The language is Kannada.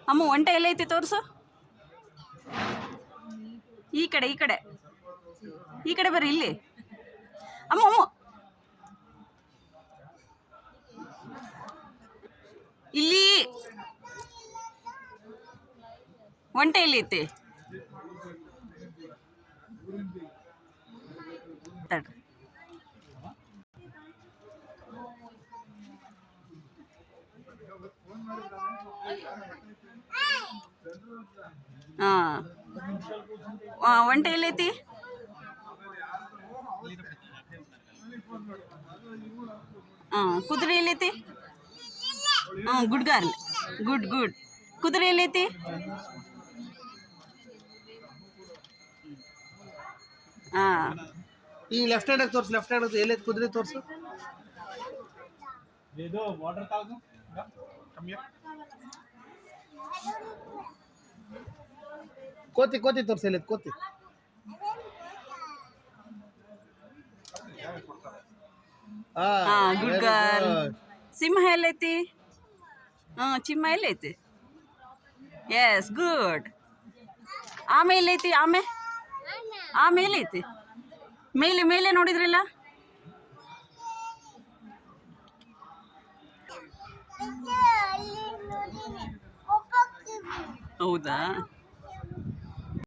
ಅಮ್ಮ ಒಂಟೆ ಎಲ್ಲೈತಿ ತೋರಿಸು. ಈ ಕಡೆ ಈ ಕಡೆ ಈ ಕಡೆ ಬರ್ರಿ. ಇಲ್ಲಿ ಅಮ್ಮ ಅಮ್ಮ ಇಲ್ಲಿ ಒಂಟೆ ಎಲ್ಲೈತಿ ತಡ್ರಿ. ಒಂಟೆ ಎಲ್ಲೈತಿ? ಕುದುರೆ ಎಲ್ಲೈತಿ? Good girl, good good. ಕುದುರೆ ಎಲ್ಲೈತಿ? ಈ ಲೆಫ್ಟ್ ಹ್ಯಾಂಡ್ ತೋರ್ಸು, ಲೆಫ್ಟ್ ಹ್ಯಾಂಡ್ ಎಲ್ಲೈತಿ ಕುದುರೆ ತೋರ್ಸು. ಕೋತಿ ಕೋತಿ ತೋರ್ಸು, ಎಲ್ಲೈತಿ ಕೋತಿ? Good girl. ಸಿಂಹ ಎಲ್ಲೈತಿ? ಚಿಮ್ಮ ಎಲ್ಲೈತಿ? Yes, good. ಆಮೆ ಎಲ್ಲೈತಿ? ಆಮೆ ಎಲ್ಲೈತಿ? ಮೇಲೆ ಮೇಲೆ ನೋಡಿದ್ರಲ್ಲ? ಹೌದಾ?